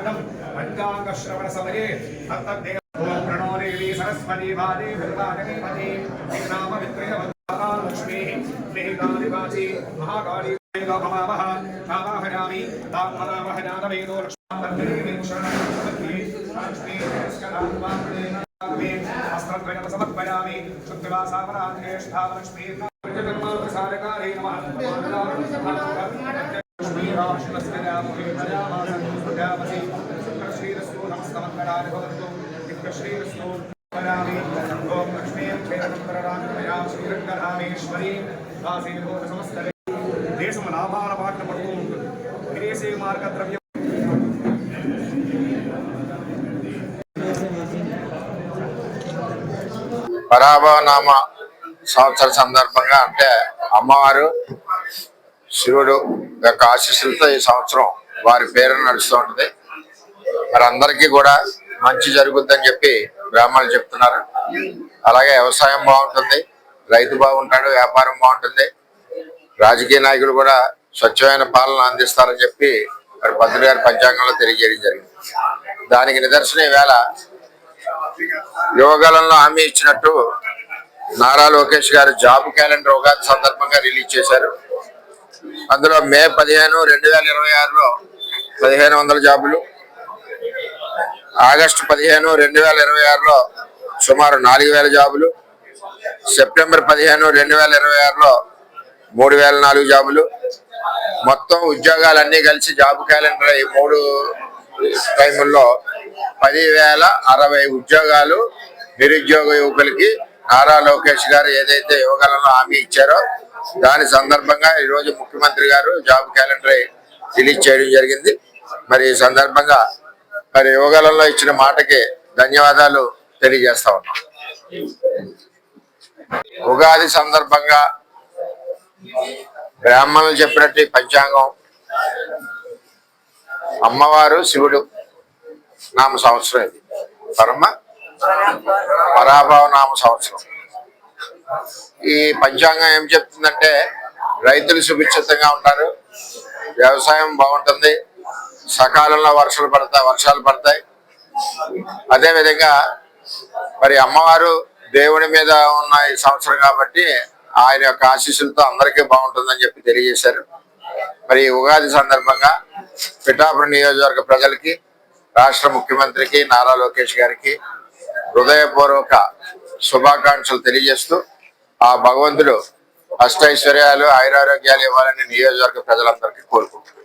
पंचांग श्रवण समये प्रणो देवी सरस्वती वादी भद्रादेवी नाम विक्रय लक्ष्मी मेघादिवाची महाकाली भवामः आवाहयामि तामनामः जानवेदो लक्ष्मीं शरणं लक्ष्मी स्करात्मात्मे अस्त्रद्वयं समर्पयामि शुद्धवासावराज्येष्ठा लक्ष्मी प्रसादकारे नमः लक्ष्मी रामश्रीस्करामहे प्रजामासि श्रीरस्तु नमस्तमङ्गलानि भवन्तु दिव्यश्रीरस्तु वदामि ओम लक्ष्मीं क्षेत्रं श्रीरङ्गरामेश्वरी दासीभूत समस्तरे देशं लाभाల బాట పడుతూ ఉంటుంది విదేశీ మార్గద్రవ్యం పరాభవనామ సంవత్సర సందర్భంగా అంటే అమ్మవారు శివుడు యొక్క ఆశీస్సులతో ఈ సంవత్సరం వారి పేరు నడుస్తూ ఉంటుంది. మరి అందరికీ కూడా మంచి జరుగుతుందని చెప్పి బ్రాహ్మణులు చెప్తున్నారు. అలాగే వ్యవసాయం బాగుంటుంది, రైతు బాగుంటాడు, వ్యాపారం బాగుంటుంది, రాజకీయ నాయకులు కూడా స్వచ్ఛమైన పాలన అందిస్తారని చెప్పి మరి పంతులు గారి పంచాంగంలో తెలియజేయడం జరిగింది. దానికి నిదర్శనం ఈవేళ యువకాలంలో హామీ ఇచ్చినట్టు నారా లోకేష్ గారు జాబ్ క్యాలెండర్ ఉగాది సందర్భంగా రిలీజ్ చేశారు. అందులో మే 15, 2026లో 1500 జాబులు, ఆగస్టు 15, 2026లో సుమారు 4000 జాబులు, సెప్టెంబర్ 15, 2026లో 3004 జాబులు, మొత్తం ఉద్యోగాలన్నీ కలిసి జాబ్ క్యాలెండర్ ఈ 3 టైముల్లో 10,060 ఉద్యోగాలు నిరుద్యోగ యువకులకి నారా లోకేష్ గారు ఏదైతే యువకాలంలో హామీ ఇచ్చారో దాని సందర్భంగా ఈరోజు ముఖ్యమంత్రి గారు జాబ్ క్యాలెండర్ రిలీజ్ చేయడం జరిగింది. మరి ఈ సందర్భంగా మరి యువకాలంలో ఇచ్చిన మాటకి ధన్యవాదాలు తెలియజేస్తా ఉన్నాం. ఉగాది సందర్భంగా బ్రాహ్మణులు చెప్పినట్టు పంచాంగం అమ్మవారు శివుడు నామ సంవత్సరం, ఇది పరాభవ నామ సంవత్సరం. ఈ పంచాంగం ఏం చెప్తుందంటే రైతులు సుభిక్షితంగా ఉంటారు, వ్యవసాయం బాగుంటుంది, సకాలంలో వర్షాలు పడతాయి. అదేవిధంగా మరి అమ్మవారు దేవుడి మీద ఉన్న ఈ సంవత్సరం కాబట్టి ఆయన యొక్క ఆశీస్సులతో అందరికీ బాగుంటుందని చెప్పి తెలియజేశారు. మరి ఉగాది సందర్భంగా పిఠాపురం నియోజకవర్గ ప్రజలకి, రాష్ట్ర ముఖ్యమంత్రికి నారా లోకేష్ గారికి హృదయపూర్వక శుభాకాంక్షలు తెలియజేస్తూ ఆ భగవంతుడు అష్టైశ్వర్యాలు, ఆయురారోగ్యాలు ఇవ్వాలని నియోజకవర్గ ప్రజలందరికీ కోరుకుంటున్నారు.